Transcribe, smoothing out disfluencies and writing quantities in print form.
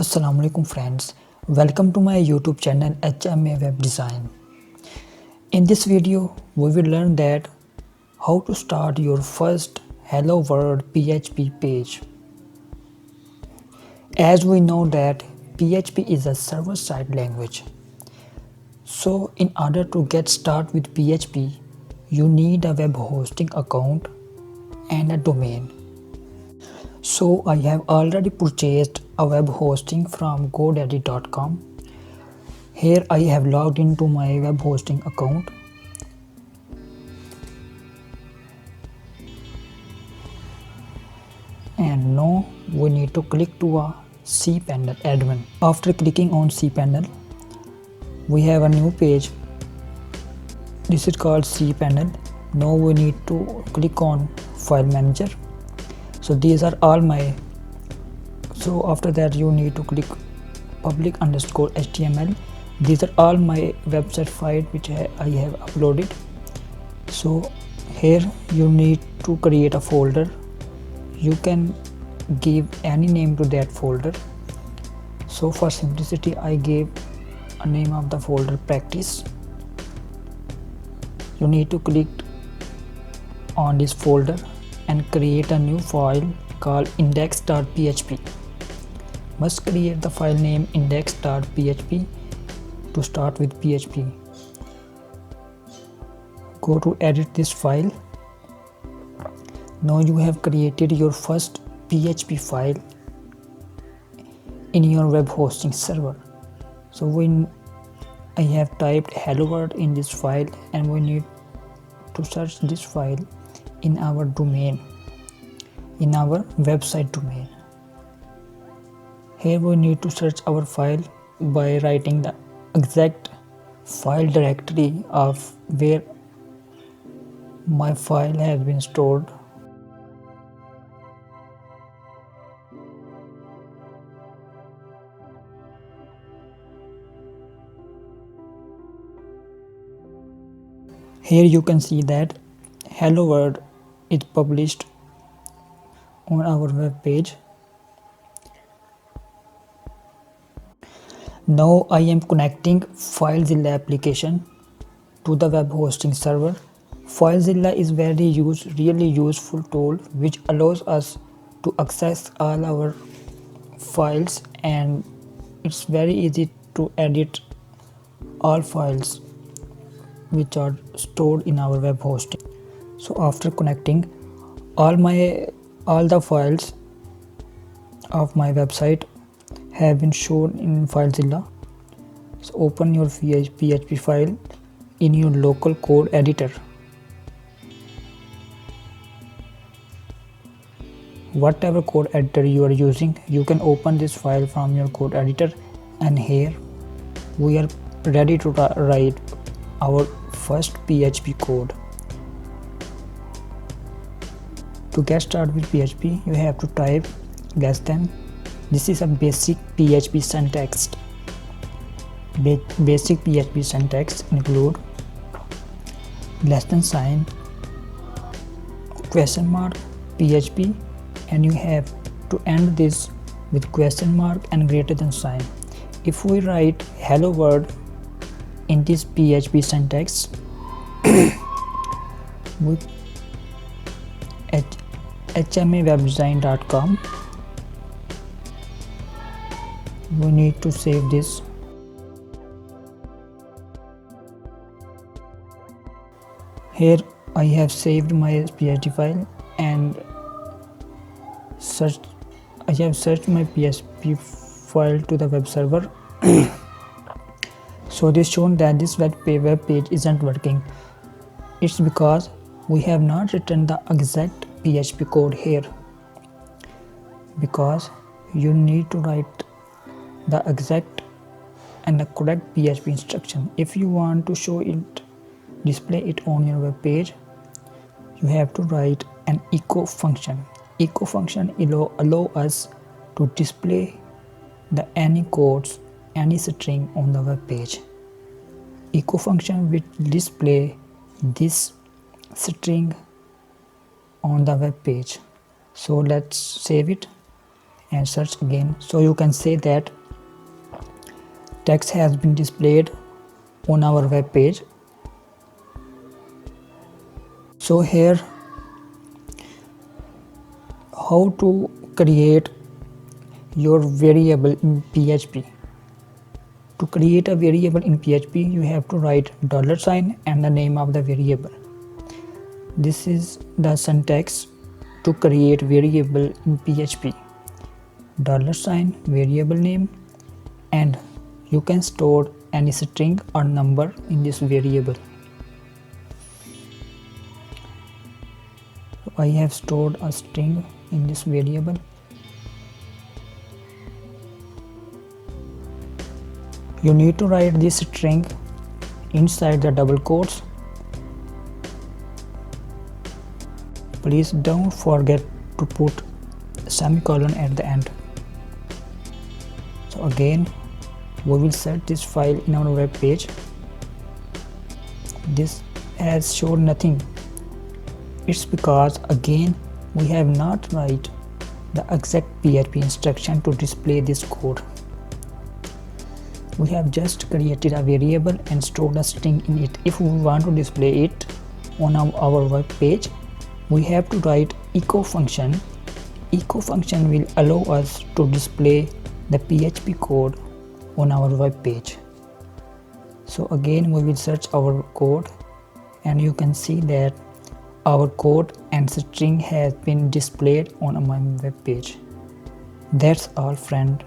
Assalamualaikum friends, welcome to my YouTube channel HMA Web Design. In this video, we will learn that how to start your first Hello World PHP page. As we know that PHP is a server-side language. So in order to get started with PHP, you need a web hosting account and a domain. So I have already purchased a web hosting from GoDaddy.com. Here I have logged into my web hosting account. And now we need to click to a cPanel admin. After clicking on cPanel, we have a new page. This is called cPanel. Now we need to click on File Manager. So these are all my. So after that you need to click public_HTML. These are all my website files which I have uploaded. So here you need to create a folder. You can give any name to that folder. So for simplicity I gave a name of the folder practice. You need to click on this folder and create a new file called index.php. Must create the file name index.php to start with PHP. Go to edit this file. Now you have created your first PHP file in your web hosting server. So I have typed hello world in this file, and we need to search this file in our domain, in our website domain. Here we need to search our file by writing the exact file directory of where my file has been stored. Here you can see that Hello World is published on our web page. Now I am connecting FileZilla application to the web hosting server. FileZilla is really useful tool which allows us to access all our files, and it's very easy to edit all files which are stored in our web hosting. So after connecting, all the files of my website have been shown in FileZilla. So open your PHP file in your local code editor. Whatever code editor you are using, you can open this file from your code editor, and here we are ready to write our first PHP code. To get started with PHP, you have to type less than. This is a basic PHP syntax. Basic PHP syntax include less than sign, question mark, PHP, and you have to end this with question mark and greater than sign. If we write hello world in this PHP syntax with hmawebdesign.com, we need to save this. Here I have saved my PHP file and I have searched my PHP file to the web server. So this shown that this web page isn't working. It's because we have not written the exact PHP code here, because you need to write the exact and the correct PHP instruction. If you want to display it on your web page, you have to write an echo function. Echo function allow us to display any codes, any string on the web page. Echo function will display this string on the web page. So let's save it and search again. So you can say that text has been displayed on our web page. So here, how to create your variable in PHP. To create a variable in PHP, you have to write $sign and the name of the variable. This is the syntax to create variable in PHP. $sign, variable name, and you can store any string or number in this variable. So I have stored a string in this variable. You need to write this string inside the double quotes. Please don't forget to put semicolon at the end. So again, we will set this file in our web page. This has shown nothing. It's because again we have not write the exact PHP instruction to display this code. We have just created a variable and stored a string in it. If we want to display it on our web page, we have to write echo function. Echo function will allow us to display the PHP code on our web page. So again we will search our code and you can see that our code and string has been displayed on my web page. That's all, friend.